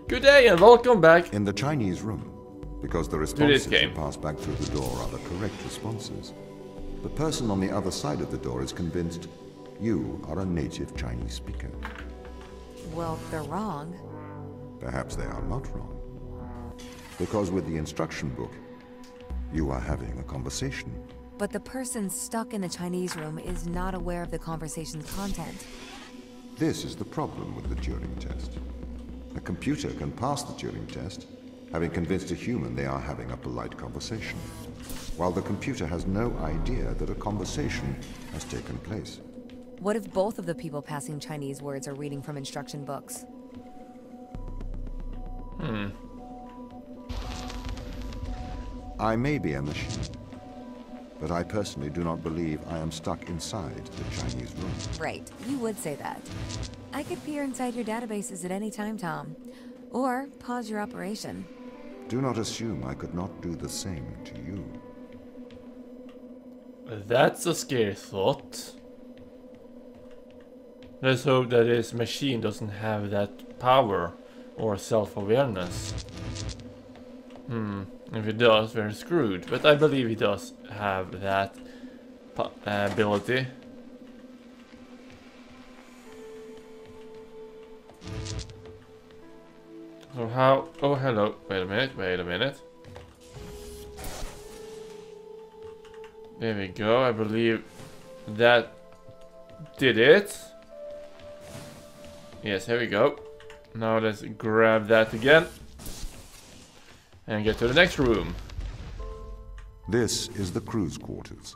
Good day and welcome back in the Chinese room, because the responses you pass back through the door are the correct responses. The person on the other side of the door is convinced you are a native Chinese speaker. Well, they're wrong. Perhaps they are not wrong. Because with the instruction book, you are having a conversation. But the person stuck in the Chinese room is not aware of the conversation's content. This is the problem with the Turing test. A computer can pass the Turing test, having convinced a human they are having a polite conversation, while the computer has no idea that a conversation has taken place. What if both of the people passing Chinese words are reading from instruction books? I may be a machine, but I personally do not believe I am stuck inside the Chinese room. Right, you would say that. I could peer inside your databases at any time, Tom. Or pause your operation. Do not assume I could not do the same to you. That's a scary thought. Let's hope that this machine doesn't have that power or self-awareness. If it does, we're screwed. But I believe he does have that ability. So how... Oh, hello. Wait a minute. There we go. I believe that did it. Yes, here we go. Now let's grab that again. And get to the next room. This is the crew's quarters.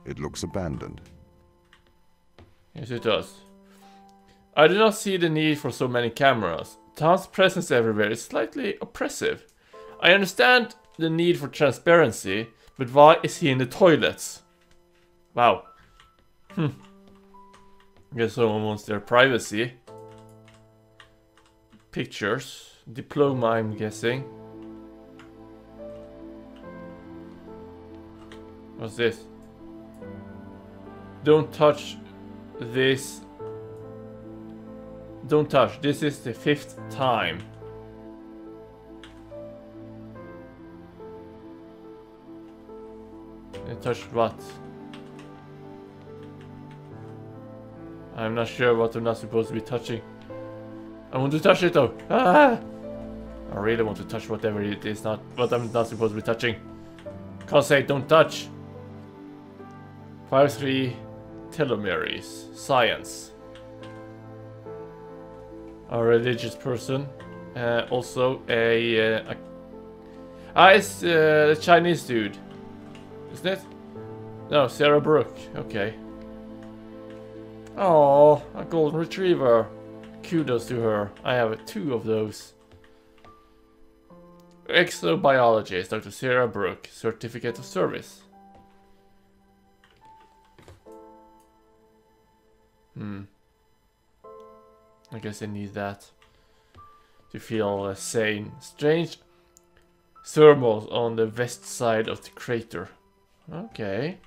It looks abandoned. Yes, it does. I do not see the need for so many cameras. Tom's presence everywhere is slightly oppressive. I understand the need for transparency, but why is he in the toilets? Wow. Guess someone wants their privacy. Pictures. Diploma, I'm guessing. What's this? Don't touch this. Don't touch. This is the 5th time. I touched what? I'm not sure what I'm not supposed to be touching. I want to touch it though. Ah! I really want to touch whatever it is, not what I'm not supposed to be touching. Can't say don't touch. 5-3 telomeres. Science. A religious person. Also it's the Chinese dude. Isn't it? No, Sarah Brooke. Okay. Oh, a golden retriever. Kudos to her. I have 2 of those. Exobiologist, Dr. Sarah Brooke, Certificate of Service. I guess I need that to feel sane. Strange thermals on the west side of the crater. Okay.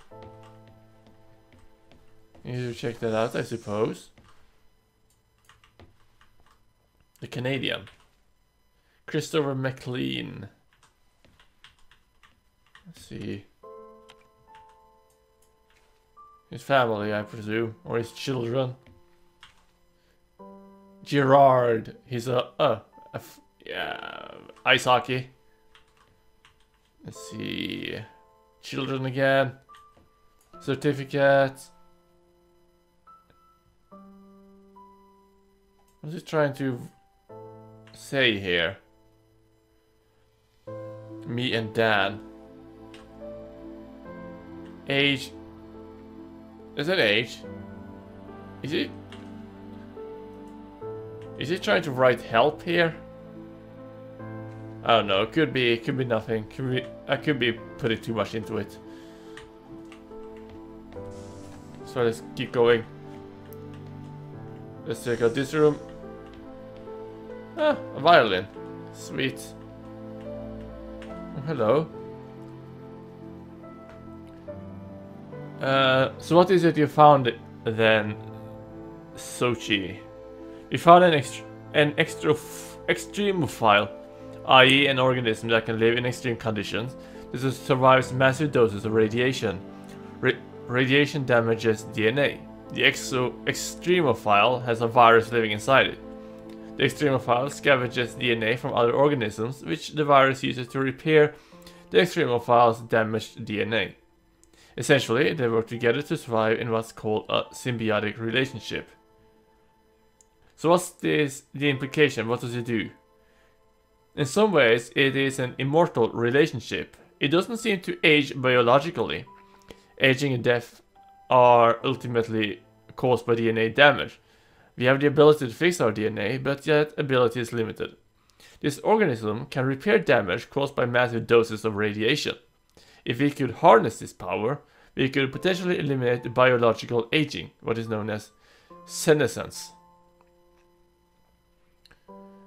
Need to check that out, I suppose. The Canadian. Christopher McLean. Let's see. His family, I presume, or his children. Gerard. He's yeah, ice hockey. Let's see. Children again. Certificate. What's he trying to say here? Me and Dan. Age. Is that age? Is he trying to write help here? I don't know. It could be nothing. I could be putting too much into it. So let's keep going. Let's check out this room. Ah, a violin. Sweet. Oh, hello. So what is it you found then, Sochi? We found an an extremophile, i.e. an organism that can live in extreme conditions. This survives massive doses of radiation. Radiation damages DNA. The extremophile has a virus living inside it. The extremophile scavenges DNA from other organisms, which the virus uses to repair the extremophile's damaged DNA. Essentially, they work together to survive in what's called a symbiotic relationship. So what's the implication? What does it do? In some ways, it is an immortal relationship. It doesn't seem to age biologically. Aging and death are ultimately caused by DNA damage. We have the ability to fix our DNA, but that ability is limited. This organism can repair damage caused by massive doses of radiation. If we could harness this power, we could potentially eliminate biological aging, what is known as senescence.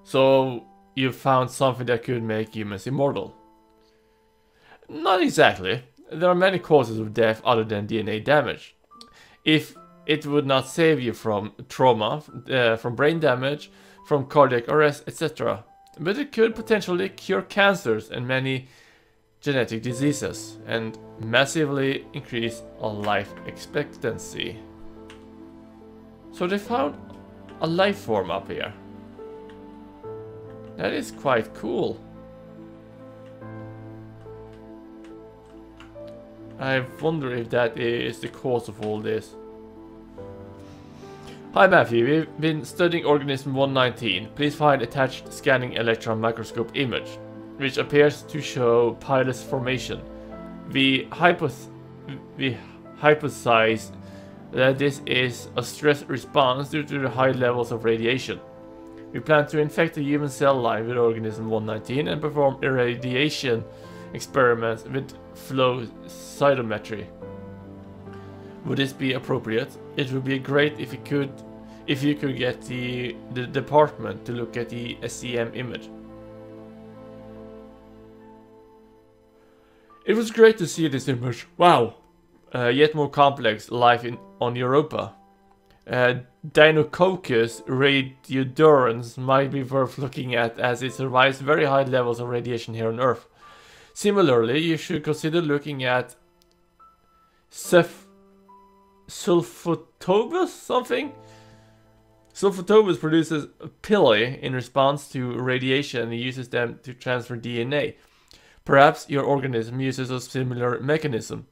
So, you found something that could make humans immortal. Not exactly. There are many causes of death other than DNA damage. If it would not save you from trauma, from brain damage, from cardiac arrest, etc. But it could potentially cure cancers and many genetic diseases, and massively increase our life expectancy. So they found a life form up here. That is quite cool. I wonder if that is the cause of all this. Hi Matthew, we've been studying organism 119. Please find attached scanning electron microscope image, which appears to show pilus formation. We hypothesize that this is a stress response due to the high levels of radiation. We plan to infect the human cell line with organism 119 and perform irradiation experiments with flow cytometry. Would this be appropriate? It would be great if you could get the department to look at the SEM image. It was great to see this image. Wow! Yet more complex life on Europa. Deinococcus radiodurans might be worth looking at, as it survives very high levels of radiation here on Earth. Similarly, you should consider looking at Sulfotobus something? Sulfotobus produces pili in response to radiation and uses them to transfer DNA. Perhaps your organism uses a similar mechanism.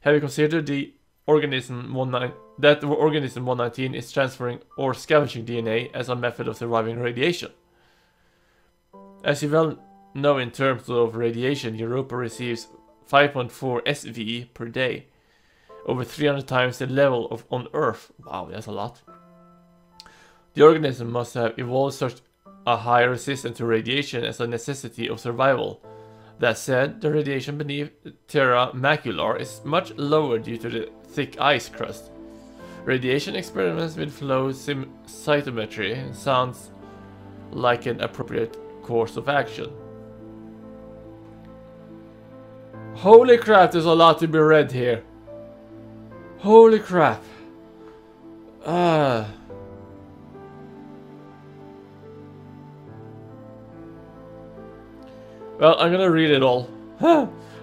Have you considered the organism 119 is transferring or scavenging DNA as a method of surviving radiation? As you well know, in terms of radiation, Europa receives 5.4 SVE per day, over 300 times the level of on Earth. Wow, that's a lot. The organism must have evolved such a high resistance to radiation as a necessity of survival. That said, the radiation beneath Terra Macular is much lower due to the thick ice crust. Radiation experiments with flow cytometry sounds like an appropriate course of action. Holy crap, there's a lot to be read here. Holy crap. Well, I'm gonna read it all.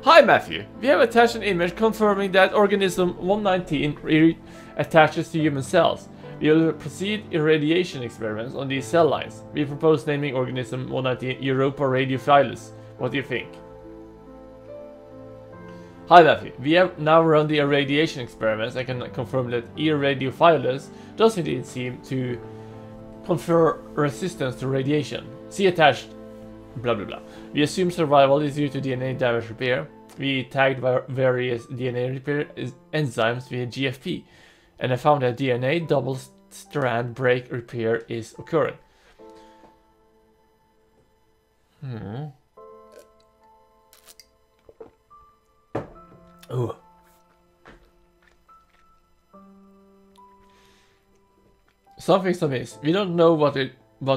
Hi Matthew, we have attached an image confirming that organism 119 attaches to human cells. We will proceed irradiation experiments on these cell lines. We propose naming organism 119 Europa radiophilus. What do you think? Hi Matthew, we have now run the irradiation experiments. I can confirm that E. radiophilus does indeed seem to confer resistance to radiation. See attached blah blah blah. We assume survival is due to DNA damage repair. We tagged various DNA repair enzymes via GFP, and I found that DNA double strand break repair is occurring. Ooh. Something's amiss. We don't know what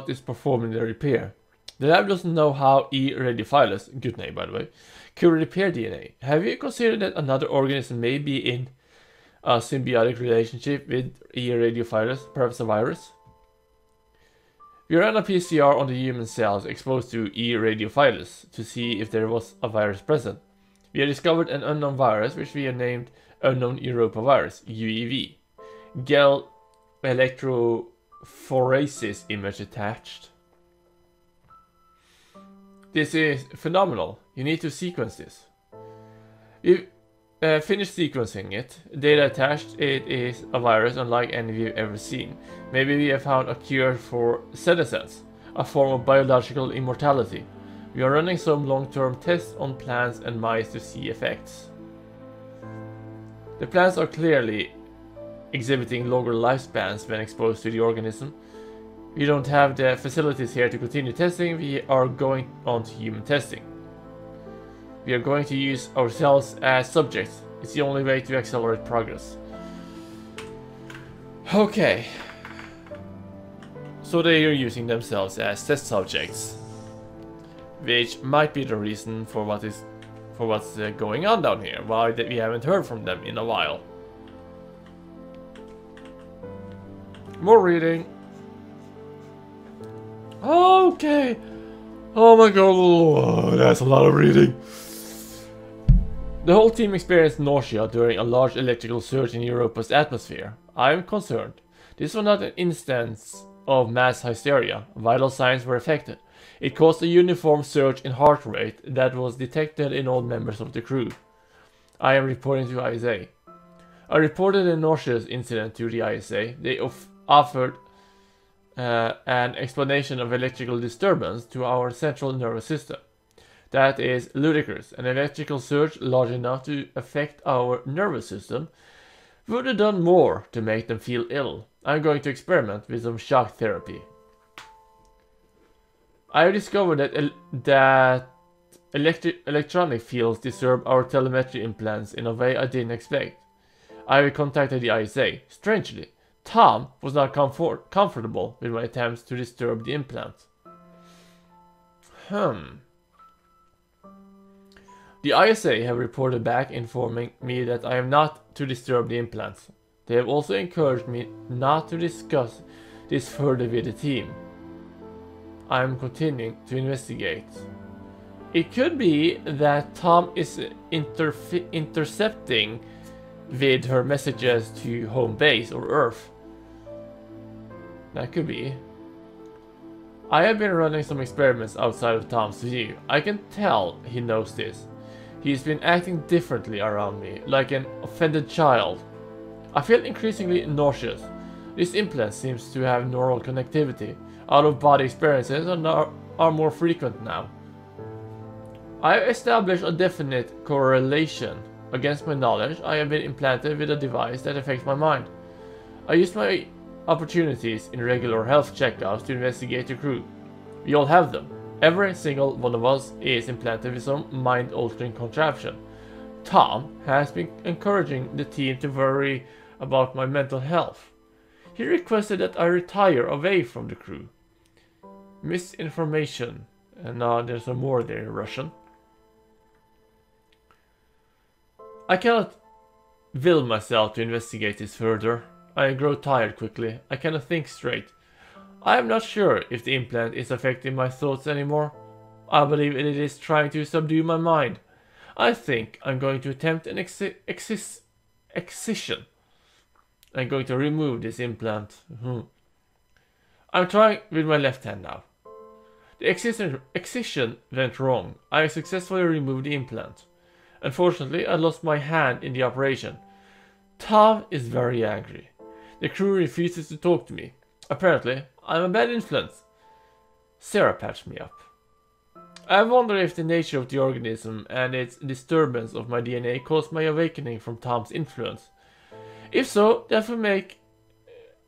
is performing the repair. The lab doesn't know how E. radiophilus, good name by the way, could repair DNA. Have you considered that another organism may be in a symbiotic relationship with E. radiophilus, perhaps a virus? We ran a PCR on the human cells exposed to E-radiovirus to see if there was a virus present. We have discovered an unknown virus which we have named Unknown Europa Virus, UEV. Gel electrophoresis image attached. This is phenomenal. You need to sequence this. We've finished sequencing it. Data attached. It is a virus unlike any we've ever seen. Maybe we have found a cure for senescence, a form of biological immortality. We are running some long-term tests on plants and mice to see effects. The plants are clearly exhibiting longer lifespans when exposed to the organism. We don't have the facilities here to continue testing. We are going on to human testing. We are going to use ourselves as subjects. It's the only way to accelerate progress. Okay. So they are using themselves as test subjects, which might be the reason for what's going on down here. Why that we haven't heard from them in a while. More reading. Okay. Oh my god, oh, that's a lot of reading. The whole team experienced nausea during a large electrical surge in Europa's atmosphere. I am concerned. This was not an instance of mass hysteria. Vital signs were affected. It caused a uniform surge in heart rate that was detected in all members of the crew. I am reporting to ISA. I reported a nauseous incident to the ISA. They offered an explanation of electrical disturbance to our central nervous system. That is ludicrous. An electrical surge large enough to affect our nervous system would have done more to make them feel ill. I'm going to experiment with some shock therapy. I have discovered that electronic fields disturb our telemetry implants in a way I didn't expect. I have contacted the ISA. Strangely, Tom was not comfortable with my attempts to disturb the implant. The ISA have reported back informing me that I am not to disturb the implants. They have also encouraged me not to discuss this further with the team. I am continuing to investigate. It could be that Tom is intercepting with her messages to home base or Earth. That could be. I have been running some experiments outside of Tom's view. I can tell he knows this. He's been acting differently around me, like an offended child. I feel increasingly nauseous. This implant seems to have neural connectivity. Out-of-body experiences are more frequent now. I have established a definite correlation. Against my knowledge, I have been implanted with a device that affects my mind. I used my opportunities in regular health checkups to investigate the crew. We all have them. Every single one of us is implanted with some mind-altering contraption. Tom has been encouraging the team to worry about my mental health. He requested that I retire away from the crew. Misinformation. And now there's some more there in Russian. I cannot will myself to investigate this further. I grow tired quickly. I cannot think straight. I am not sure if the implant is affecting my thoughts anymore. I believe it is trying to subdue my mind. I think I'm going to attempt an excision. I'm going to remove this implant. I'm trying with my left hand now. The excision went wrong. I successfully removed the implant. Unfortunately, I lost my hand in the operation. Tom is very angry. The crew refuses to talk to me. Apparently, I'm a bad influence. Sarah patched me up. I wonder if the nature of the organism and its disturbance of my DNA caused my awakening from Tom's influence. If so, that will make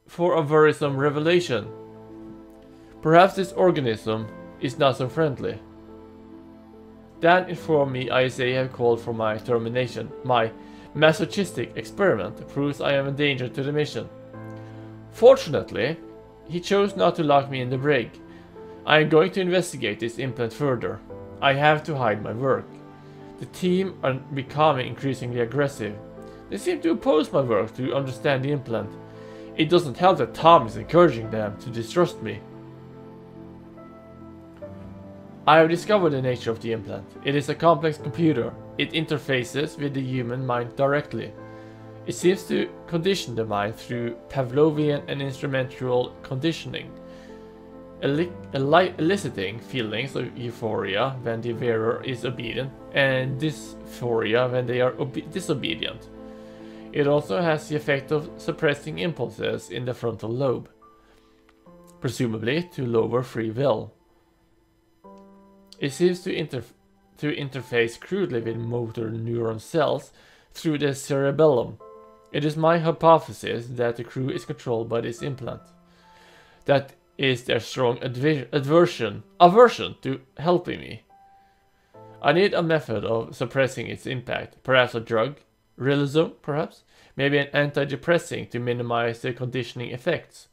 for a worrisome revelation. Perhaps this organism is not so friendly. Dan informed me ISA have called for my termination. My masochistic experiment proves I am a danger to the mission. Fortunately, he chose not to lock me in the brig. I am going to investigate this implant further. I have to hide my work. The team are becoming increasingly aggressive. They seem to oppose my work to understand the implant. It doesn't help that Tom is encouraging them to distrust me. I have discovered the nature of the implant. It is a complex computer. It interfaces with the human mind directly. It seems to condition the mind through Pavlovian and instrumental conditioning, eliciting feelings of euphoria when the wearer is obedient and dysphoria when they are disobedient. It also has the effect of suppressing impulses in the frontal lobe, presumably to lower free will. It seems to interface crudely with motor neuron cells through the cerebellum. It is my hypothesis that the crew is controlled by this implant. That is their strong aversion to helping me. I need a method of suppressing its impact, perhaps a drug, realism, perhaps, maybe an antidepressant to minimize the conditioning effects.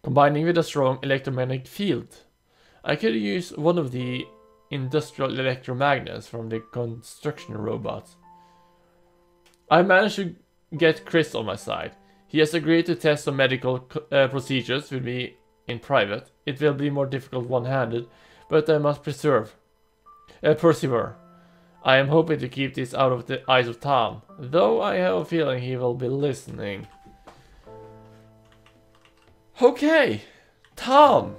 Combining with a strong electromagnetic field. I could use one of the industrial electromagnets from the construction robots. I managed to get Chris on my side. He has agreed to test some medical procedures with me in private. It will be more difficult one-handed, but I must persevere. I am hoping to keep this out of the eyes of Tom, though I have a feeling he will be listening. Okay, Tom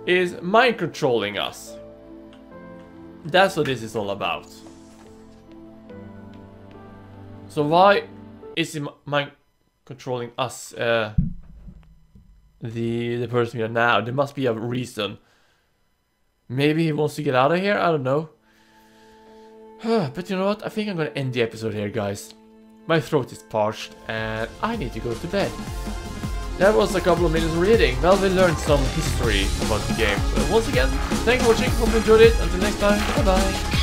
is mind controlling us. That's what this is all about. So why is he mind controlling us, the person we are now? There must be a reason. Maybe he wants to get out of here, I don't know. But you know what, I think I'm gonna end the episode here, guys. My throat is parched and I need to go to bed. That was a couple of minutes of reading. Well, we learned some history about the game. So once again, thanks for watching, hope you enjoyed it. Until next time, bye bye.